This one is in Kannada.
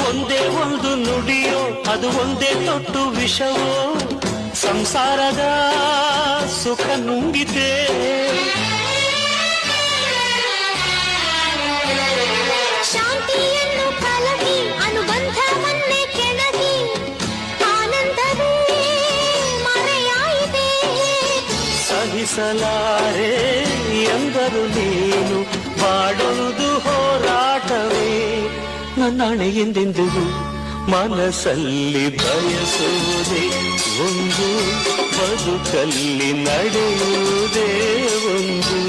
ಒಂದೇ ಒಂದು ನುಡಿಯೋ ಅದು ಒಂದೇ ತೊಟ್ಟು ವಿಷವೋ ಸಂಸಾರದ ಸುಖ ನುಂಗಿದೆ. ಶಾಂತಿಯನ್ನು ಕಲಗಿ ಅನುಬಂಧವನ್ನೇ ಕೆಣಗಿ ಆನಂದವೇ ಮರೆಯಾಯಿದೆ. ಸಹಿಸಲಾರೆ ಎಂದರು ನೀನು ಬಾಡೊಂದು ಹೋರಾಟವೇ. ನನ್ನಣೆ ಎಂದೆಂದಿಗೂ ಮನಸ್ಸಲ್ಲಿ ಬಯಸುವುದೇ ಒಂದು, ಬದುಕಲ್ಲಿ ನಡೆಯುವುದೇ ಒಂದು.